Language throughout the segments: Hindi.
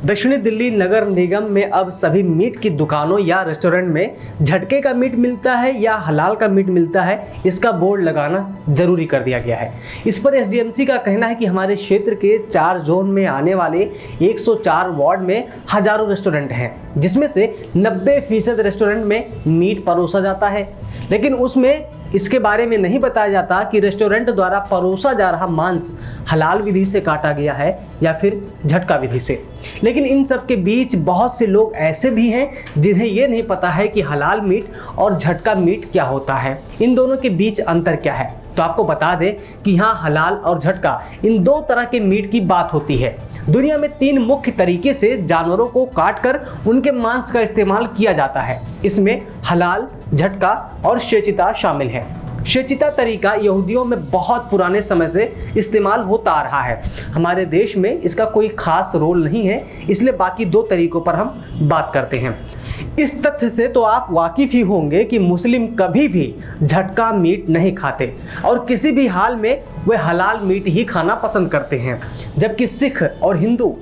दक्षिणी दिल्ली नगर निगम में अब सभी मीट की दुकानों या रेस्टोरेंट में झटके का मीट मिलता है या हलाल का मीट मिलता है, इसका बोर्ड लगाना जरूरी कर दिया गया है। इस पर एसडीएमसी का कहना है कि हमारे क्षेत्र के 4 जोन में आने वाले 104 वार्ड में हजारों रेस्टोरेंट हैं, जिसमें से 90% रेस्टोरेंट में मीट परोसा जाता है, लेकिन उसमें इसके बारे में नहीं बताया जाता कि रेस्टोरेंट द्वारा परोसा जा रहा मांस हलाल विधि से काटा गया है या फिर झटका विधि से। लेकिन इन सब के बीच बहुत से लोग ऐसे भी हैं जिन्हें ये नहीं पता है कि हलाल मीट और झटका मीट क्या होता है, इन दोनों के बीच अंतर क्या है। तो आपको बता दें कि यहाँ हलाल और झटका इन 2 तरह के मीट की बात होती है। दुनिया में 3 मुख्य तरीके से जानवरों को काटकर उनके मांस का इस्तेमाल किया जाता है। इसमें हलाल, झटका और शेचिता शामिल है। शेचिता तरीका यहूदियों में बहुत पुराने समय से इस्तेमाल होता आ रहा है। हमारे देश में इसका कोई खास रोल नहीं है, इसलिए बाकी 2 तरीकों पर हम बात करते हैं। इस तथ्य से तो आप वाकिफ ही होंगे कि मुस्लिम कभी भी झटका मीट नहीं खाते और किसी भी हाल में वे हलाल मीट ही खाना पसंद करते हैं, जबकि सिख और हिंदू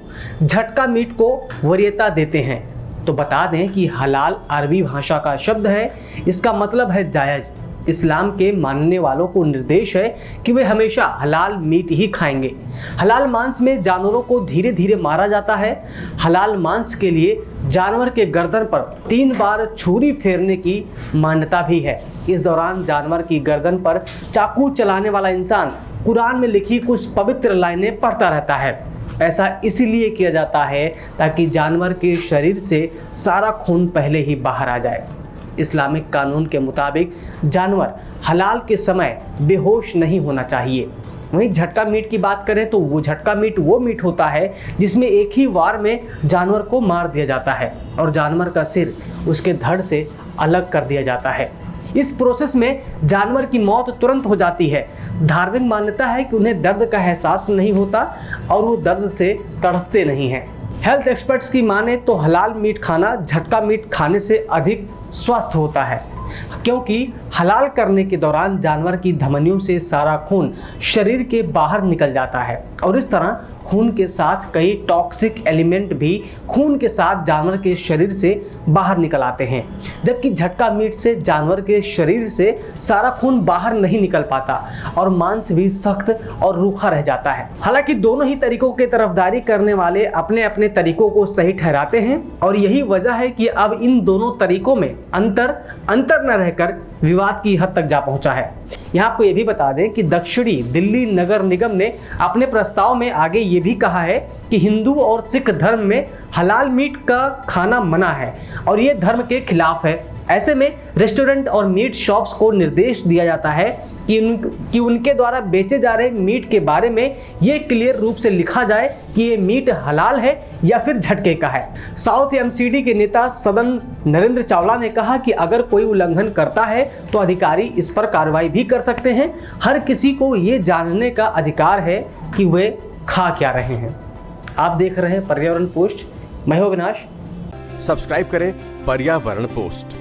झटका मीट को वरीयता देते हैं। तो बता दें कि हलाल अरबी भाषा का शब्द है, इसका मतलब है जायज़। इस्लाम के मानने वालों को निर्देश है कि वे हमेशा हलाल मीट ही खाएंगे। हलाल मांस में जानवरों को धीरे धीरे मारा जाता है। हलाल मांस के लिए जानवर के गर्दन पर 3 बार छुरी फेरने की मान्यता भी है। इस दौरान जानवर की गर्दन पर चाकू चलाने वाला इंसान कुरान में लिखी कुछ पवित्र लाइनें पढ़ता रहता है। ऐसा इसीलिए किया जाता है ताकि जानवर के शरीर से सारा खून पहले ही बाहर आ जाए। इस्लामिक कानून के मुताबिक जानवर हलाल के समय बेहोश नहीं होना चाहिए। वहीं झटका मीट की बात करें तो वो झटका मीट वो मीट होता है जिसमें एक ही वार में जानवर को मार दिया जाता है और जानवर का सिर उसके धड़ से अलग कर दिया जाता है। इस प्रोसेस में जानवर की मौत तुरंत हो जाती है। धार्मिक मान्यता है कि उन्हें दर्द का एहसास नहीं होता और वो दर्द से तड़पते नहीं हैं। हेल्थ एक्सपर्ट्स की माने तो हलाल मीट खाना झटका मीट खाने से अधिक स्वस्थ होता है, क्योंकि हलाल करने के दौरान जानवर की धमनियों से सारा खून शरीर के बाहर निकल जाता है और इस तरह खून के साथ कई टॉक्सिक एलिमेंट भी खून के साथ जानवर के शरीर से बाहर निकल आते हैं, जबकि झटका मीट से जानवर के शरीर से सारा खून बाहर नहीं निकल पाता और मांस भी सख्त और रूखा रह जाता है। हालांकि दोनों ही तरीकों की तरफदारी करने वाले अपने अपने तरीकों को सही ठहराते हैं और यही वजह है कि अब इन दोनों तरीकों में अंतर न रहकर विवाद की हद तक जा पहुंचा है। यहाँ आपको ये भी बता दें कि दक्षिणी दिल्ली नगर निगम ने अपने प्रस्ताव में आगे ये भी कहा है कि हिंदू और सिख धर्म में हलाल मीट का खाना मना है और ये धर्म के खिलाफ है। ऐसे में रेस्टोरेंट और मीट शॉप्स को निर्देश दिया जाता है कि उनके द्वारा बेचे जा रहे मीट के बारे में ये क्लियर रूप से लिखा जाए कि ये मीट हलाल है या फिर झटके का है। साउथ एमसीडी के नेता सदन नरेंद्र चावला ने कहा कि अगर कोई उल्लंघन करता है तो अधिकारी इस पर कार्रवाई भी कर सकते हैं। हर किसी को ये जानने का अधिकार है कि वे खा क्या रहे हैं। आप देख रहे हैं पर्यावरण पोस्ट। मैं हूं अविनाश। सब्सक्राइब करें पर्यावरण पोस्ट।